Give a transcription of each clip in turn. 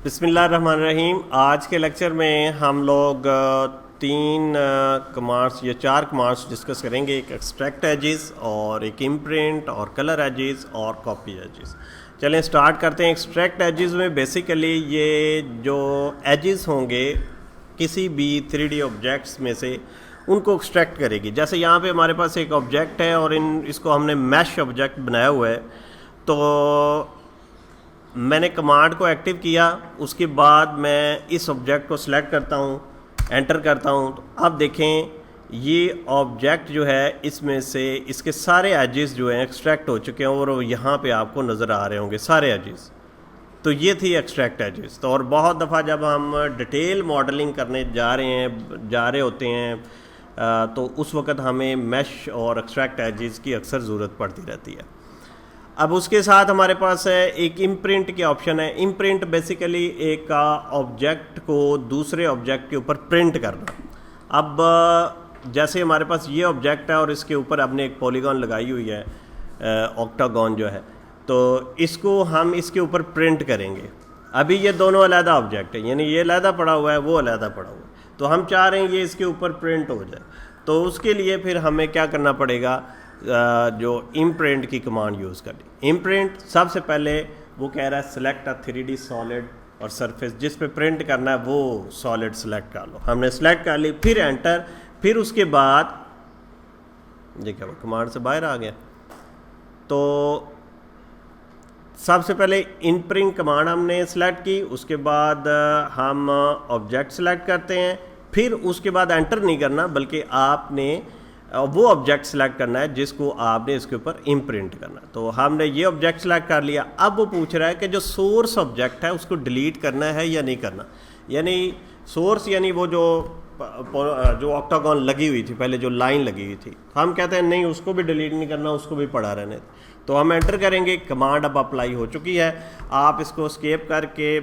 बिस्मिल्लाहिर्रहमानिर्रहीम। आज के लेक्चर में हम लोग तीन कमांड्स या चार कमांड्स डिस्कस करेंगे। एक एक्सट्रैक्ट एजेस और एक इम्प्रिंट और कलर एजेस और कॉपी एजेस। चलें स्टार्ट करते हैं। एक्सट्रैक्ट एजेस में बेसिकली ये जो एजेस होंगे किसी भी 3D ऑब्जेक्ट्स में से उनको एक्सट्रैक्ट करेगी। जैसे यहाँ पे हमारे पास एक ऑब्जेक्ट है और इसको हमने मैश ऑब्जेक्ट बनाया हुआ है, तो मैंने कमांड को एक्टिव किया, उसके बाद मैं इस ऑब्जेक्ट को सिलेक्ट करता हूँ, एंटर करता हूँ। तो अब देखें ये ऑब्जेक्ट जो है इसमें से इसके सारे एजेस जो हैं एक्सट्रैक्ट हो चुके हैं और यहाँ पे आपको नज़र आ रहे होंगे सारे एजेस। तो ये थी एक्सट्रैक्ट एजेस। तो और बहुत दफ़ा जब हम डिटेल मॉडलिंग करने जा रहे होते हैं तो उस वक़्त हमें मैश और एक्सट्रैक्ट एजेस की अक्सर ज़रूरत पड़ती रहती है। अब उसके साथ हमारे पास है एक इम्प्रिंट की ऑप्शन है। इम्प्रिंट बेसिकली एक ऑब्जेक्ट को दूसरे ऑब्जेक्ट के ऊपर प्रिंट करना। अब जैसे हमारे पास ये ऑब्जेक्ट है और इसके ऊपर हमने एक पॉलीगॉन लगाई हुई है, ऑक्टागॉन जो है, तो इसको हम इसके ऊपर प्रिंट करेंगे। अभी ये दोनों अलहदा ऑब्जेक्ट है, यानी ये अलहदा पड़ा हुआ है, वो अलहदा पड़ा हुआ है, तो हम चाह रहे हैं ये इसके ऊपर प्रिंट हो जाए। तो उसके लिए फिर हमें क्या करना पड़ेगा, जो इम्प्रिंट की कमांड यूज़ करनी। इम्प्रिंट सबसे पहले वो कह रहा है सिलेक्ट अ 3D सॉलिड और सरफेस, जिस पे प्रिंट करना है वो सॉलिड सेलेक्ट कर लो। हमने सेलेक्ट कर ली, फिर एंटर, फिर उसके बाद ये क्या कमांड से बाहर आ गया। तो सबसे पहले इम्प्रिंट कमांड हमने सेलेक्ट की, उसके बाद हम ऑब्जेक्ट सेलेक्ट करते हैं, फिर उसके बाद एंटर नहीं करना बल्कि आपने वो ऑब्जेक्ट सेलेक्ट करना है जिसको आपने इसके ऊपर इम्प्रिंट करना है। तो हमने ये ऑब्जेक्ट सेलेक्ट कर लिया। अब वो पूछ रहा है कि जो सोर्स ऑब्जेक्ट है उसको डिलीट करना है या नहीं करना। यानी सोर्स यानी वो जो ऑक्टागॉन लगी हुई थी, पहले जो लाइन लगी हुई थी, हम कहते हैं नहीं उसको भी डिलीट नहीं करना, उसको भी पड़ा रहने। तो हम एंटर करेंगे। कमांड अब अप्लाई हो चुकी है। आप इसको स्केप करके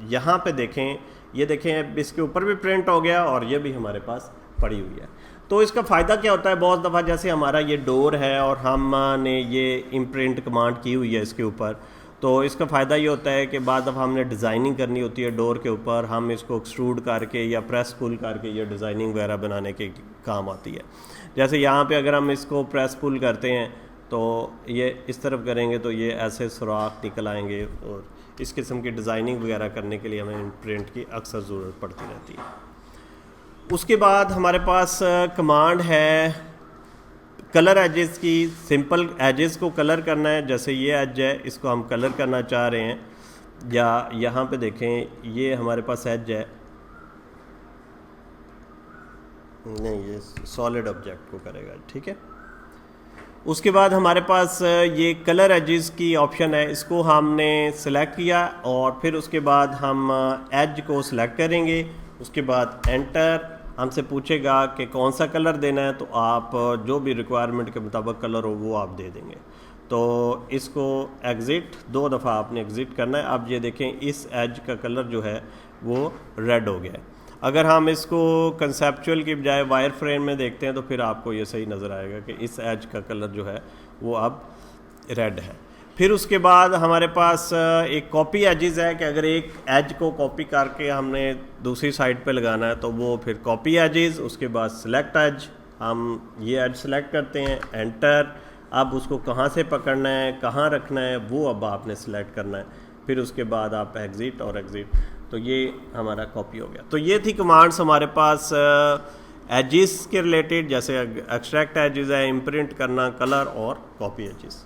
यहाँ पे देखें, ये देखें इसके ऊपर भी प्रिंट हो गया और ये भी हमारे पास पड़ी हुई है। तो इसका फ़ायदा क्या होता है, बहुत दफ़ा जैसे हमारा ये डोर है और हमने ये इम्प्रिंट कमांड की हुई है इसके ऊपर, तो इसका फ़ायदा ये होता है कि बाद दफ़ा हमने डिज़ाइनिंग करनी होती है डोर के ऊपर, हम इसको एक्सट्रूड करके या प्रेस पुल करके ये डिज़ाइनिंग वगैरह बनाने के काम आती है। जैसे यहाँ पे अगर हम इसको प्रेस पुल करते हैं तो ये इस तरफ करेंगे तो ये ऐसे सुराख निकल आएंगे, और इस किस्म की डिज़ाइनिंग वगैरह करने के लिए हमें इम्प्रिंट की अक्सर ज़रूरत पड़ती रहती है। उसके बाद हमारे पास कमांड है कलर एजेस की। सिंपल एजेस को कलर करना है। जैसे ये एज है, इसको हम कलर करना चाह रहे हैं, या यहाँ पे देखें ये हमारे पास एज है, नहीं ये सॉलिड ऑब्जेक्ट को करेगा, ठीक है। उसके बाद हमारे पास ये कलर एजेस की ऑप्शन है, इसको हमने सेलेक्ट किया और फिर उसके बाद हम एज को सिलेक्ट करेंगे। उसके बाद एंटर, हमसे पूछेगा कि कौन सा कलर देना है, तो आप जो भी रिक्वायरमेंट के मुताबिक कलर हो वो आप दे देंगे। तो इसको एग्ज़िट, 2 दफ़ा आपने एग्ज़िट करना है। अब ये देखें इस एज का कलर जो है वो रेड हो गया है। अगर हम इसको कंसेप्चुअल की बजाय वायर फ्रेम में देखते हैं तो फिर आपको ये सही नज़र आएगा कि इस एज का कलर जो है वो अब रेड है। फिर उसके बाद हमारे पास एक कॉपी एजेस है कि अगर एक एज को कॉपी करके हमने दूसरी साइड पे लगाना है तो वो फिर कॉपी एजेस। उसके बाद सिलेक्ट एज, हम ये एज सेलेक्ट करते हैं, एंटर। अब उसको कहाँ से पकड़ना है, कहाँ रखना है, वो अब आपने सेलेक्ट करना है। फिर उसके बाद आप एग्ज़िट और एग्ज़िट, तो ये हमारा कॉपी हो गया। तो ये थी कमांड्स हमारे पास एजेस के रिलेटेड, जैसे एक्सट्रैक्ट एजेस है, इम्प्रिंट करना, कलर और कॉपी एजेस।